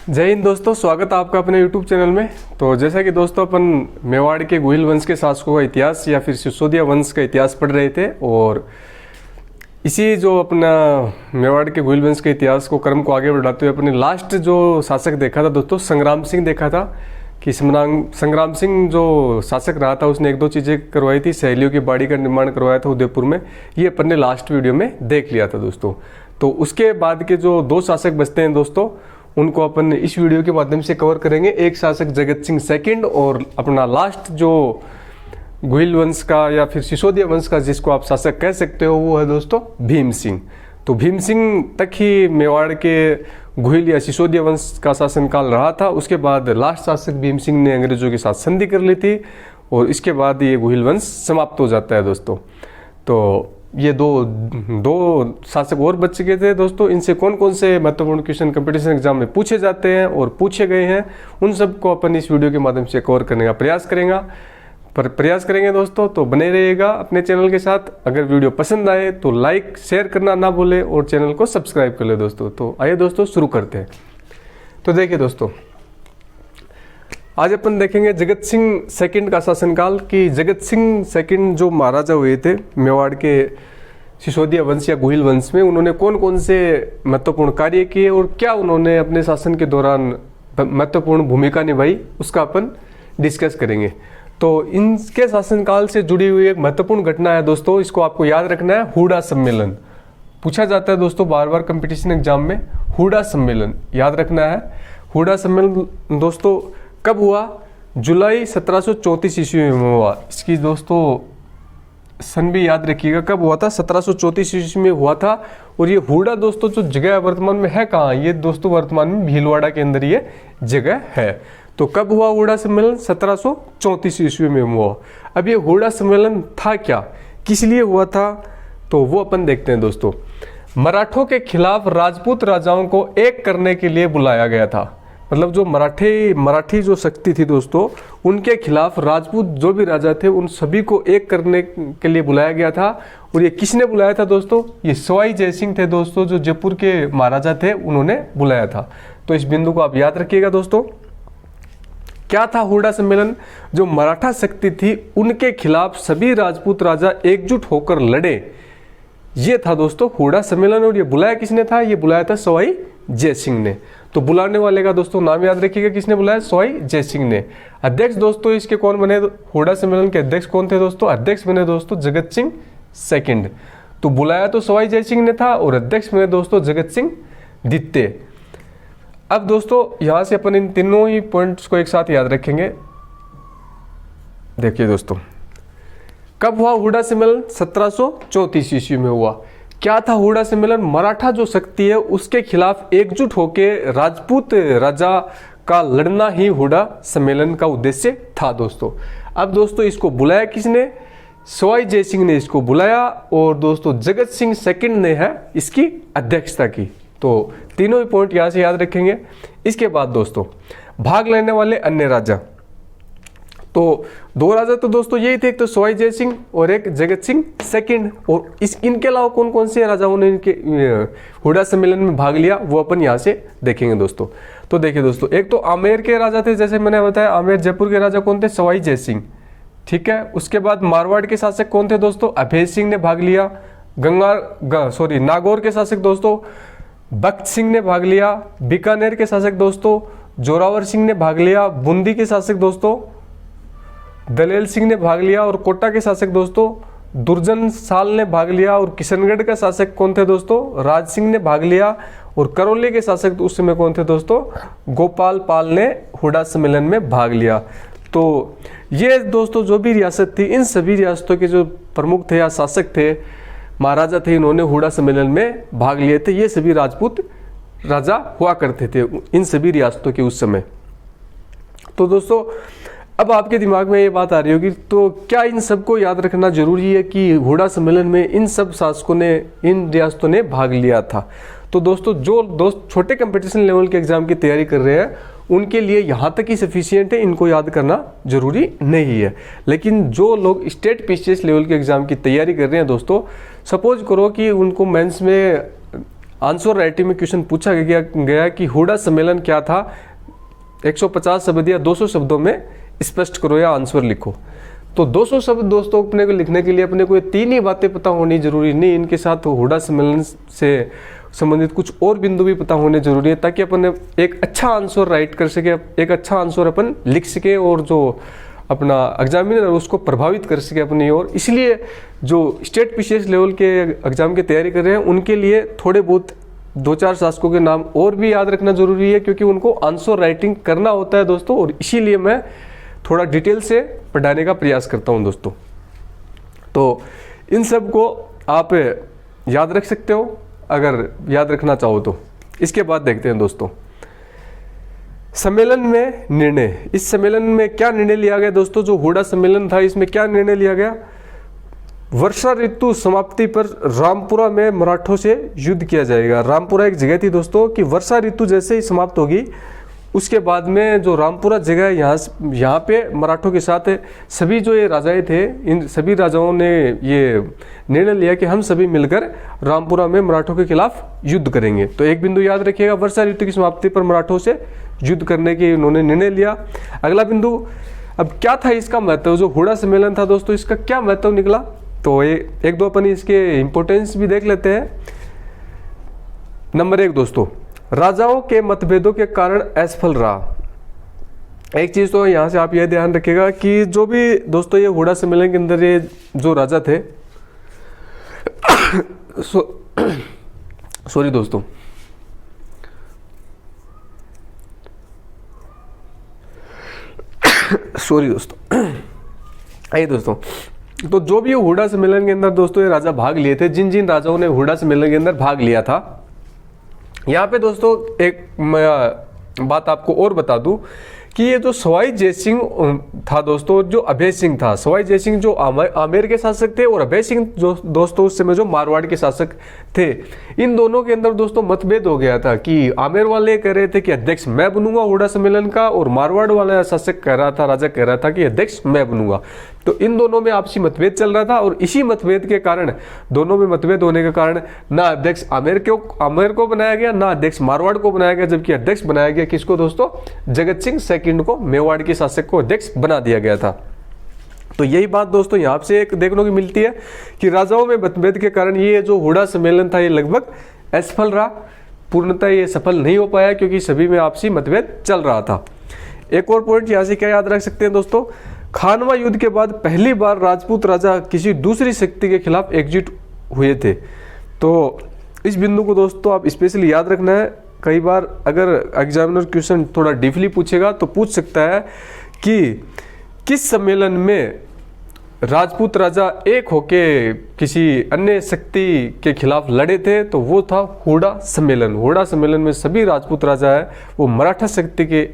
जय हिंद दोस्तों, स्वागत है आपका अपने YouTube चैनल में। तो जैसा कि दोस्तों अपन मेवाड़ के गोहिल वंश के शासकों का इतिहास या फिर सिसोदिया वंश का इतिहास पढ़ रहे थे, और इसी जो अपना मेवाड़ के गोहिल वंश के इतिहास को क्रम को आगे बढ़ाते हुए अपने लास्ट जो शासक देखा था दोस्तों, संग्राम सिंह देखा था कि संग्राम सिंह जो शासक रहा था उसने एक दो चीज़ें करवाई थी। सहेलियों की बाड़ी का निर्माण करवाया था उदयपुर में, ये अपन ने लास्ट वीडियो में देख लिया था दोस्तों। तो उसके बाद के जो दो शासक बचते हैं दोस्तों, उनको अपन इस वीडियो के माध्यम से कवर करेंगे। एक शासक जगत सिंह सेकंड, और अपना लास्ट जो गोहिल वंश का या फिर सिसोदिया वंश का जिसको आप शासक कह सकते हो, वो है दोस्तों भीम सिंह। तो भीम सिंह तक ही मेवाड़ के गोहिल या सिसोदिया वंश का शासनकाल रहा था। उसके बाद लास्ट शासक भीम सिंह ने अंग्रेजों के साथ संधि कर ली थी, और इसके बाद ये गोहिल वंश समाप्त हो जाता है दोस्तों। तो ये दो शासक और बच गए थे दोस्तों। इनसे कौन कौन से महत्वपूर्ण क्वेश्चन कंपटीशन एग्जाम में पूछे जाते हैं और पूछे गए हैं, उन सबको अपन इस वीडियो के माध्यम से कवर करने का प्रयास करेंगे दोस्तों। तो बने रहिएगा अपने चैनल के साथ। अगर वीडियो पसंद आए तो लाइक शेयर करना ना भूले और चैनल को सब्सक्राइब कर ले दोस्तों। तो आइए दोस्तों शुरू करते हैं। तो देखिए दोस्तों, आज अपन देखेंगे जगत सिंह सेकंड का शासनकाल कि जगत सिंह सेकंड जो महाराजा हुए थे मेवाड़ के सिसोदिया वंश या गोहिल वंश में, उन्होंने कौन कौन से महत्वपूर्ण कार्य किए और क्या उन्होंने अपने शासन के दौरान महत्वपूर्ण भूमिका निभाई, उसका अपन डिस्कस करेंगे। तो इनके शासनकाल से जुड़ी हुई एक महत्वपूर्ण घटना है दोस्तों, इसको आपको याद रखना है, हुडा सम्मेलन। पूछा जाता है दोस्तों बार बार कंपटीशन एग्जाम में, हुडा सम्मेलन याद रखना है। हुडा सम्मेलन दोस्तों कब हुआ? जुलाई 1734 ईस्वी में हुआ। इसकी दोस्तों सन भी याद रखिएगा, कब हुआ था? 1734 ईस्वी में हुआ था। और ये हुडा दोस्तों जो जगह वर्तमान में है कहाँ? ये दोस्तों वर्तमान में भीलवाड़ा के अंदर ये जगह है। तो कब हुआ हुडा सम्मेलन? 1734 ईस्वी में हुआ। अब ये हुडा सम्मेलन था क्या, किस लिए हुआ था, तो वो अपन देखते हैं दोस्तों। मराठों के खिलाफ राजपूत राजाओं को एक करने के लिए बुलाया गया था। मतलब जो मराठी जो शक्ति थी दोस्तों, उनके खिलाफ राजपूत जो भी राजा थे उन सभी को एक करने के लिए बुलाया गया था। और ये किसने बुलाया था दोस्तों? ये सवाई जयसिंह थे दोस्तों, जो जयपुर के महाराजा थे, उन्होंने बुलाया था। तो इस बिंदु को आप याद रखिएगा दोस्तों। क्या था हुडा सम्मेलन? जो मराठा शक्ति थी उनके खिलाफ सभी राजपूत राजा एकजुट होकर लड़े, ये था दोस्तों हुडा सम्मेलन। और ये बुलाया किसने था? ये बुलाया था सवाई जयसिंह ने। तो बुलाने वाले का दोस्तों नाम याद रखिएगा, किसने बुलाया? सवाई जयसिंह ने। अध्यक्ष दोस्तों इसके कौन बने? हुडा सम्मेलन के अध्यक्ष कौन थे दोस्तों? अध्यक्ष बने दोस्तों जगत सिंह सेकंड। तो बुलाया तो सवाई जयसिंह ने था और अध्यक्ष बने दोस्तों जगत सिंह द्वितीय। अब दोस्तों यहां से अपन इन तीनों ही पॉइंट्स को एक साथ याद रखेंगे। देखिए दोस्तों, कब हुआ हुडा सम्मेलन? 1734 ईस्वी में हुआ। क्या था हुडा सम्मेलन? मराठा जो शक्ति है उसके खिलाफ एकजुट होके राजपूत राजा का लड़ना ही हुडा सम्मेलन का उद्देश्य था दोस्तों। अब दोस्तों इसको बुलाया किसने? सवाई जयसिंह ने इसको बुलाया, और दोस्तों जगत सिंह सेकंड ने है इसकी अध्यक्षता की। तो तीनों ही पॉइंट यहां से याद रखेंगे। इसके बाद दोस्तों भाग लेने वाले अन्य राजा, तो दो राजा तो दोस्तों यही थे, एक तो सवाई जयसिंह और एक जगत सिंह सेकंड। और इनके अलावा कौन कौन से राजाओं ने इनके हुडा सम्मेलन में भाग लिया, वो अपन यहाँ से देखेंगे दोस्तों। तो देखिए दोस्तों, एक तो आमेर के राजा थे, जैसे मैंने बताया आमेर जयपुर के राजा कौन थे? सवाई जयसिंह, ठीक है। उसके बाद मारवाड़ के शासक कौन थे दोस्तों? अभय सिंह ने भाग लिया। नागौर के शासक दोस्तों बख्त सिंह ने भाग लिया। बीकानेर के शासक दोस्तों जोरावर सिंह ने भाग लिया। बूंदी के शासक दोस्तों दलेल सिंह ने भाग लिया। और कोटा के शासक दोस्तों दुर्जन साल ने भाग लिया। और किशनगढ़ का शासक कौन थे दोस्तों? राज सिंह ने भाग लिया। और करौली के शासक उस समय कौन थे दोस्तों? गोपाल पाल ने हुडा सम्मेलन में भाग लिया। तो ये दोस्तों जो भी रियासत थी, इन सभी रियासतों के जो प्रमुख थे या शासक थे, महाराजा थे, इन्होंने हुडा सम्मेलन में भाग लिए थे। ये सभी राजपूत राजा हुआ करते थे इन सभी रियासतों के उस समय। तो दोस्तों अब आपके दिमाग में ये बात आ रही होगी, तो क्या इन सबको याद रखना जरूरी है कि हुडा सम्मेलन में इन सब शासकों ने, इन रियासतों ने भाग लिया था? तो दोस्तों जो दोस्त छोटे कंपटीशन लेवल के एग्जाम की तैयारी कर रहे हैं उनके लिए यहाँ तक ही सफिशियंट है, इनको याद करना जरूरी नहीं है। लेकिन जो लोग स्टेट पीसीएस लेवल के एग्जाम की तैयारी कर रहे हैं दोस्तों, सपोज करो कि उनको मेंस में आंसर राइटिंग में क्वेश्चन पूछा गया कि हुडा सम्मेलन क्या था, 150 शब्द या 200 शब्दों में स्पष्ट करो या आंसर लिखो। तो 200 शब्द दोस्तों अपने को लिखने के लिए अपने को ये 3 ही बातें पता होनी जरूरी नहीं, इनके साथ हुडा सम्मेलन से संबंधित कुछ और बिंदु भी पता होने जरूरी है, ताकि अपन एक अच्छा आंसर राइट कर सके, एक अच्छा आंसर अपन लिख सके और जो अपना एग्जामिनर उसको प्रभावित कर सके अपनी ओर। इसलिए जो स्टेट पीसीएस लेवल के एग्जाम की तैयारी कर रहे हैं उनके लिए थोड़े बहुत 2-4 शासकों के नाम और भी याद रखना जरूरी है, क्योंकि उनको आंसर राइटिंग करना होता है दोस्तों, और इसीलिए मैं थोड़ा डिटेल से पढ़ाने का प्रयास करता हूं दोस्तों। तो इन सब को आप याद रख सकते हो अगर याद रखना चाहो तो। इसके बाद देखते हैं दोस्तों सम्मेलन में निर्णय। इस सम्मेलन में क्या निर्णय लिया गया दोस्तों, जो हुडा सम्मेलन था इसमें क्या निर्णय लिया गया, वर्षा ऋतु समाप्ति पर रामपुरा में मराठों से युद्ध किया जाएगा। रामपुरा एक जगह थी दोस्तों कि वर्षा ऋतु जैसे ही समाप्त होगी उसके बाद में जो रामपुरा जगह है यहाँ पे मराठों के साथ सभी जो ये राजाएं थे, इन सभी राजाओं ने ये निर्णय लिया कि हम सभी मिलकर रामपुरा में मराठों के खिलाफ युद्ध करेंगे। तो एक बिंदु याद रखिएगा, वर्षा ऋतु की समाप्ति पर मराठों से युद्ध करने की उन्होंने निर्णय लिया। अगला बिंदु, अब क्या था इसका महत्व, जो हुडा सम्मेलन था दोस्तों इसका क्या महत्व निकला, तो एक दो अपन इसके इंपोर्टेंस भी देख लेते हैं। नंबर 1 दोस्तों, राजाओं के मतभेदों के कारण असफल रहा। एक चीज तो यहां से आप यह ध्यान रखिएगा कि जो भी दोस्तों ये हुडा सम्मेलन के अंदर ये जो राजा थे सॉरी दोस्तों, आइए दोस्तों, तो जो भी हुडा सम्मेलन के अंदर दोस्तों ये राजा भाग लिए थे, जिन जिन राजाओं ने हुडा सम्मेलन के अंदर भाग लिया था, यहाँ पे दोस्तों एक बात आपको और बता दूं कि ये जो सवाई जयसिंह था दोस्तों, जो अभय सिंह था, सवाई जयसिंह जो आमेर के शासक थे और अभय सिंह जो दोस्तों उस समय जो मारवाड़ के शासक थे, इन दोनों के अंदर दोस्तों मतभेद हो गया था कि आमेर वाले कह रहे थे कि अध्यक्ष मैं बनूंगा हुडा सम्मेलन का, और मारवाड़ वाला शासक कह रहा था, राजा कह रहा था कि अध्यक्ष मैं बनूंगा। तो इन दोनों में आपसी मतभेद चल रहा था, और इसी मतभेद के कारण, दोनों में मतभेद होने के कारण ना अध्यक्ष आमेर को बनाया गया, ना अध्यक्ष मारवाड़ को बनाया गया, जबकि अध्यक्ष बनाया गया किसको दोस्तों, जगत सिंह सेकंड को, मेवाड़ के शासक को अध्यक्ष बना दिया गया था। तो यही बात दोस्तों यहाँ से एक देखने को मिलती है कि राजाओं में मतभेद के कारण ये जो हुडा सम्मेलन था ये लगभग असफल रहा, पूर्णतः ये सफल नहीं हो पाया, क्योंकि सभी में आपसी मतभेद चल रहा था। एक और पॉइंट यहाँ से क्या याद रख सकते हैं दोस्तों, खानवा युद्ध के बाद पहली बार राजपूत राजा किसी दूसरी शक्ति के खिलाफ एकजुट हुए थे। तो इस बिंदु को दोस्तों आप स्पेशली याद रखना है। कई बार अगर एग्जामिनर क्वेश्चन थोड़ा डीपली पूछेगा तो पूछ सकता है कि किस सम्मेलन में राजपूत राजा एक होके किसी अन्य शक्ति के खिलाफ लड़े थे, तो वो था हुडा सम्मेलन। हुडा सम्मेलन में सभी राजपूत राजा है वो मराठा शक्ति के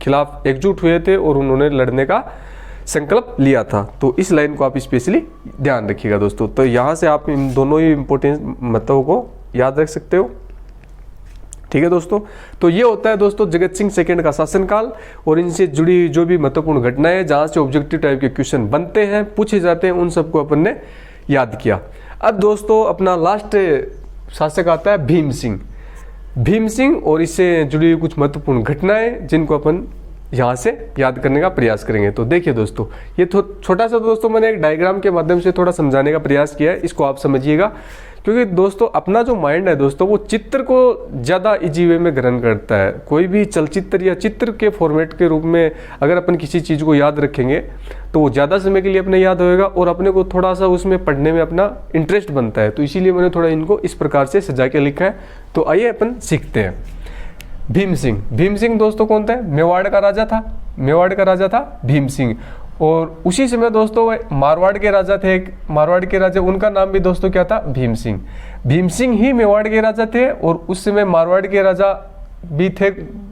खिलाफ एकजुट हुए थे और उन्होंने लड़ने का संकल्प लिया था। तो इस लाइन को आप स्पेशली ध्यान रखिएगा दोस्तों। तो यहाँ से आप इन दोनों ही इंपोर्टेंट मतों को याद रख सकते हो, ठीक है दोस्तों। तो ये होता है दोस्तों जगत सिंह सेकंड का शासनकाल, और इनसे जुड़ी जो भी महत्वपूर्ण घटनाएं जहां से ऑब्जेक्टिव टाइप के क्वेश्चन बनते हैं, पूछे जाते हैं, उन सबको अपन ने याद किया। अब दोस्तों अपना लास्ट शासक आता है भीम सिंह। भीम सिंह और इससे जुड़ी हुई कुछ महत्वपूर्ण घटनाएं जिनको अपन यहाँ से याद करने का प्रयास करेंगे। तो देखिए दोस्तों, ये छोटा सा दोस्तों मैंने एक डायग्राम के माध्यम से थोड़ा समझाने का प्रयास किया है, इसको आप समझिएगा, क्योंकि दोस्तों अपना जो माइंड है दोस्तों वो चित्र को ज़्यादा इजी वे में ग्रहण करता है। कोई भी चलचित्र या चित्र के फॉर्मेट के रूप में अगर अपन किसी चीज़ को याद रखेंगे तो वो ज़्यादा समय के लिए अपने याद होएगा और अपने को थोड़ा सा उसमें पढ़ने में अपना इंटरेस्ट बनता है। तो इसीलिए मैंने थोड़ा इनको इस प्रकार से सजा के लिखा है। तो आइए अपन सीखते हैं। भीम सिंह, भीम सिंह दोस्तों कौन था? मेवाड़ का राजा था, मेवाड़ का राजा था भीम सिंह। और उसी समय दोस्तों मारवाड़ के राजा थे, मारवाड़ के राजा, उनका नाम भी दोस्तों क्या था? भीम सिंह। भीम सिंह ही मेवाड़ के राजा थे और उस समय मारवाड़ के राजा भी थे,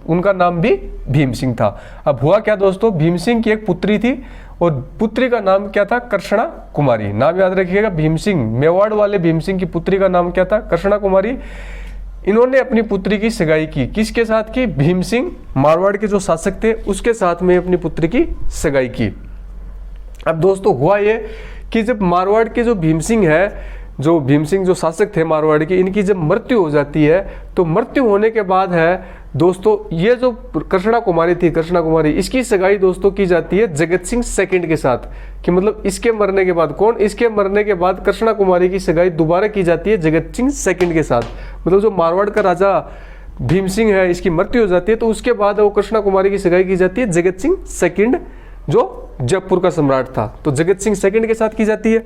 उनका नाम भी भीम सिंह था। अब हुआ क्या दोस्तों, भीम सिंह की एक पुत्री थी और पुत्री का नाम क्या था? कृष्णा कुमारी। नाम याद रखिएगा, भीम सिंह, मेवाड़ वाले भीम सिंह की पुत्री का नाम क्या था? कृष्णा कुमारी। इन्होंने अपनी पुत्री की सगाई की, किसके साथ की? भीम सिंह, मारवाड़ के जो शासक थे उसके साथ में अपनी पुत्री की सगाई की। अब दोस्तों हुआ ये कि जब मारवाड़ के जो भीम सिंह है, जो भीम सिंह जो शासक थे मारवाड़ के, इनकी जब मृत्यु हो जाती है तो मृत्यु होने के बाद है दोस्तों ये जो कृष्णा कुमारी थी, कृष्णा कुमारी, इसकी सगाई दोस्तों की जाती है जगत सिंह सेकंड के साथ। कि मतलब इसके मरने के बाद कौन, इसके मरने के बाद कृष्णा कुमारी की सगाई दोबारा की जाती है जगत सिंह सेकंड के साथ। मतलब जो मारवाड़ का राजा भीम सिंह है, इसकी मृत्यु हो जाती है तो उसके बाद वो कृष्णा कुमारी की सगाई की जाती है जगत सिंह सेकंड जो जयपुर का सम्राट था, तो जगत सिंह सेकंड के साथ की जाती है।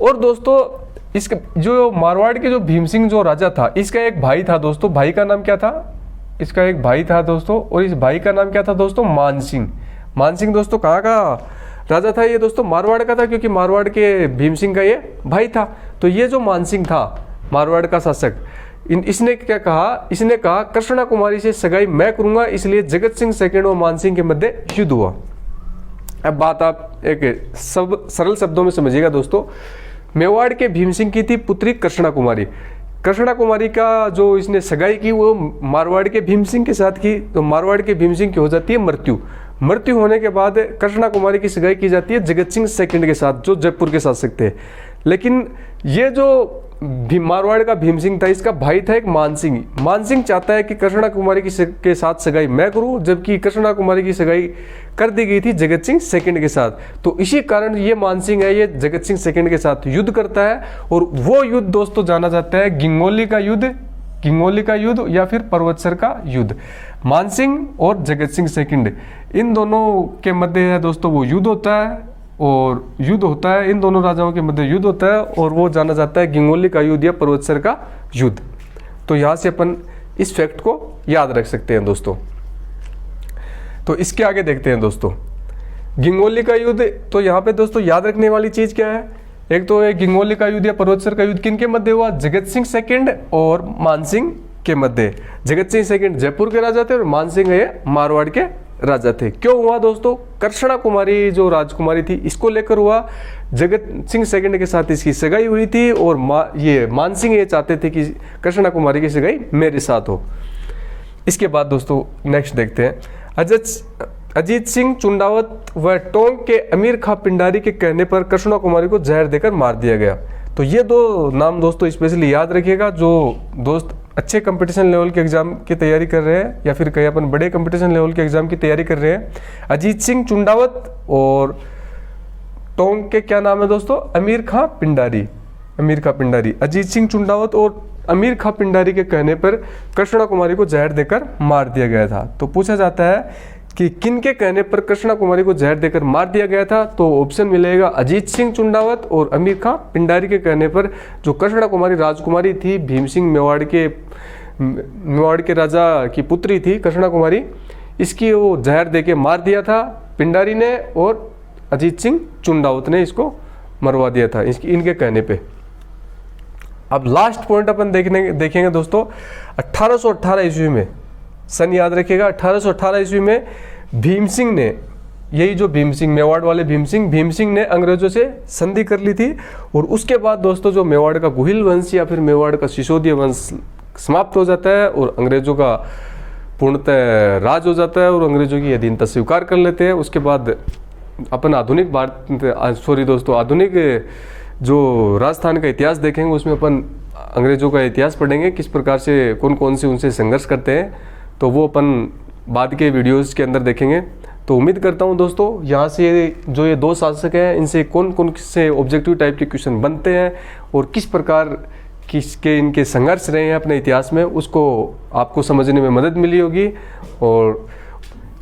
और दोस्तों इसके जो मारवाड़ के जो भीम सिंह जो राजा था, इसका एक भाई था दोस्तों, भाई का नाम क्या था, इसका एक भाई था दोस्तों, और इस भाई का नाम क्या था दोस्तों, मान सिंह। मान सिंह दोस्तों कहाँ का राजा था ये दोस्तों, मारवाड़ का था, क्योंकि मारवाड़ के भीम सिंह का ये भाई था। तो ये जो मान सिंह था मारवाड़ का शासक, इसने क्या कहा, इसने कहा कृष्णा कुमारी से सगाई मैं करूंगा, इसलिए जगत सिंह सेकंड और मान सिंह के मध्य युद्ध हुआ। अब बात आप एक सरल शब्दों में समझिएगा दोस्तों। मेवाड़ के भीम सिंह की थी पुत्री कृष्णा कुमारी। कृष्णा कुमारी का जो इसने सगाई की वो मारवाड़ के भीम सिंह के साथ की, तो मारवाड़ के भीम सिंह की हो जाती है मृत्यु। मृत्यु होने के बाद कृष्णा कुमारी की सगाई की जाती है जगत सिंह सेकंड के साथ, जो जयपुर के शासक थे। लेकिन ये जो मारवाड़ का भीम सिंह था, इसका भाई था एक मान सिंह। मान सिंह चाहता है कि कृष्णा कुमारी के साथ सगाई मैं करूं, जबकि कृष्णा कुमारी की सगाई कर दी गई थी जगत सिंह सेकंड के साथ। तो इसी कारण ये मान सिंह है, ये जगत सिंह सेकंड के साथ युद्ध करता है। और वो युद्ध दोस्तों जाना जाता है गिंगोली का युद्ध, गिंगोली का युद्ध या फिर पर्वतसर का युद्ध। मान सिंह और जगत सिंह सेकंड, इन दोनों के मध्य है दोस्तों वो युद्ध होता है, और युद्ध होता है, इन दोनों राजाओं के मध्य युद्ध होता है, और वो जाना जाता है गिंगोली का युद्ध या पर्वतसर का युद्ध। तो यहाँ से अपन इस फैक्ट को याद रख सकते हैं दोस्तों। तो इसके आगे देखते हैं दोस्तों गिंगोली का युद्ध। तो यहाँ पे दोस्तों याद रखने वाली चीज क्या है, एक तो है गिंगोली का युद्ध या पर्वतसर का युद्ध किनके मध्य हुआ, जगत सिंह सेकंड और मान सिंह के मध्य। जगत सिंह सेकंड जयपुर के राजा थे और मान सिंह ये मारवाड़ के राजा थे। क्यों हुआ दोस्तों, कृष्णा कुमारी जो राजकुमारी थी इसको लेकर हुआ। जगत सिंह सेकंड के साथ इसकी सगाई हुई थी, और ये मान सिंह ये चाहते थे कि कृष्णा कुमारी की सगाई मेरे साथ हो। इसके बाद दोस्तों नेक्स्ट देखते हैं, अजीत सिंह चुंडावत व टोंक के अमीर खां पिंडारी के कहने पर कृष्णा कुमारी को जहर देकर मार दिया गया। तो ये दो नाम दोस्तों स्पेशली याद रखिएगा, जो दोस्त अच्छे कंपटीशन लेवल के एग्जाम की तैयारी कर रहे हैं या फिर कहीं अपन बड़े कंपटीशन लेवल के एग्जाम की तैयारी कर रहे हैं। अजीत सिंह चुंडावत और टोंक के क्या नाम है दोस्तों, अमीर खां पिंडारी। अमीर खां पिंडारी, अजीत सिंह चुंडावत और अमीर खां पिंडारी के कहने पर कृष्णा कुमारी को जहर देकर मार दिया गया था। तो पूछा जाता है कि किन के कहने पर कृष्णा कुमारी को जहर देकर मार दिया गया था, तो ऑप्शन मिलेगा अजीत सिंह चुंडावत और अमीर खां पिंडारी के कहने पर। जो कृष्णा कुमारी राजकुमारी थी, भीम सिंह मेवाड़ के राजा की पुत्री थी कृष्णा कुमारी, इसकी वो जहर देके मार दिया था पिंडारी ने, और अजीत सिंह चुंडावत ने इसको मरवा दिया था इनके कहने पे। अब लास्ट पॉइंट अपन देखेंगे दोस्तों 1818 ईस्वी में, सन याद रखिएगा 1818 ईस्वी में भीम सिंह ने, यही जो भीम सिंह मेवाड़ वाले भीम सिंह ने अंग्रेजों से संधि कर ली थी। और उसके बाद दोस्तों जो मेवाड़ का गुहिल वंश या फिर मेवाड़ का सिसोदिया वंश समाप्त हो जाता है और अंग्रेजों का पूर्णतः राज हो जाता है और अंग्रेजों की अधीनता स्वीकार कर लेते हैं। उसके बाद अपन आधुनिक आधुनिक जो राजस्थान का इतिहास देखेंगे, उसमें अपन अंग्रेजों का इतिहास पढ़ेंगे, किस प्रकार से कौन कौन से उनसे संघर्ष करते हैं, तो वो अपन बाद के वीडियोस के अंदर देखेंगे। तो उम्मीद करता हूं दोस्तों यहाँ से जो ये दो शासक हैं, इनसे कौन कौन से ऑब्जेक्टिव टाइप के क्वेश्चन बनते हैं और किस प्रकार किसके इनके संघर्ष रहे हैं अपने इतिहास में, उसको आपको समझने में मदद मिली होगी। और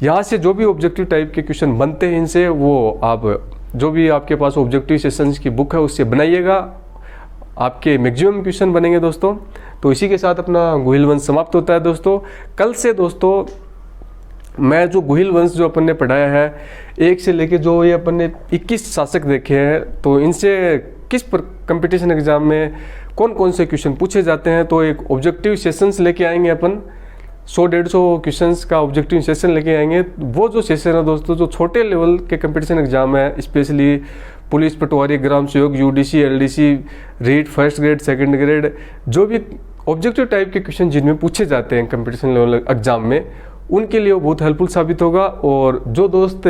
यहाँ से जो भी ऑब्जेक्टिव टाइप के क्वेश्चन बनते हैं इनसे, वो आप जो भी आपके पास ऑब्जेक्टिव सेशंस की बुक है उससे बनाइएगा, आपके मैक्सिमम क्वेश्चन बनेंगे दोस्तों। तो इसी के साथ अपना गुहिल वंश समाप्त होता है दोस्तों। कल से दोस्तों मैं जो गुहिल वंश जो अपन ने पढ़ाया है, एक से लेके जो ये अपन ने 21 शासक देखे हैं, तो इनसे किस कंपटीशन एग्जाम में कौन कौन से क्वेश्चन पूछे जाते हैं, तो एक ऑब्जेक्टिव सेशंस लेके आएंगे अपन, 100-150 क्वेश्चंस का ऑब्जेक्टिव सेशन लेके आएंगे। वो जो सेशन है दोस्तों, जो छोटे लेवल के कंपटीशन एग्जाम है, स्पेशली पुलिस पटवारी, ग्राम सेवक, UDC, LDC, REET, first grade, second grade, जो भी ऑब्जेक्टिव टाइप के क्वेश्चन जिनमें पूछे जाते हैं कंपटीशन लेवल एग्जाम में, उनके लिए वो बहुत हेल्पफुल साबित होगा। और जो दोस्त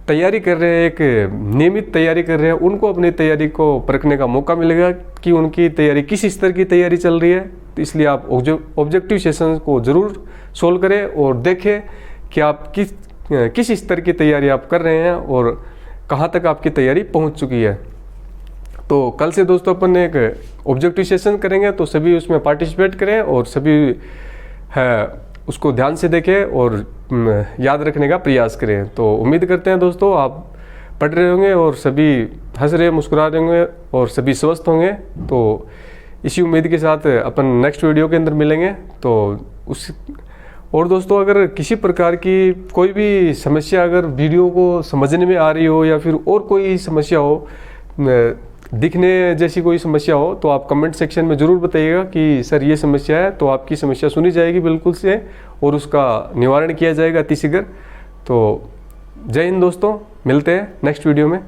तैयारी कर रहे हैं, एक नियमित तैयारी कर रहे हैं, उनको अपनी तैयारी को परखने का मौका मिलेगा कि उनकी तैयारी किस स्तर की तैयारी चल रही है। तो इसलिए आप ऑब्जेक्टिव सेशन को ज़रूर सोल्व करें और देखें कि आप किस स्तर की तैयारी आप कर रहे हैं और कहाँ तक आपकी तैयारी पहुँच चुकी है। तो कल से दोस्तों अपन एक ऑब्जेक्टिव सेशन करेंगे, तो सभी उसमें पार्टिसिपेट करें और सभी है उसको ध्यान से देखें और याद रखने का प्रयास करें। तो उम्मीद करते हैं दोस्तों आप पढ़ रहे होंगे और सभी हंस रहे मुस्कुरा रहे होंगे और सभी स्वस्थ होंगे। तो इसी उम्मीद के साथ अपन नेक्स्ट वीडियो के अंदर मिलेंगे। तो और दोस्तों अगर किसी प्रकार की कोई भी समस्या अगर वीडियो को समझने में आ रही हो या फिर और कोई समस्या हो, दिखने जैसी कोई समस्या हो, तो आप कमेंट सेक्शन में ज़रूर बताइएगा कि सर ये समस्या है। तो आपकी समस्या सुनी जाएगी बिल्कुल से और उसका निवारण किया जाएगा अतिशीघ्र। तो जय हिंद दोस्तों, मिलते हैं नेक्स्ट वीडियो में।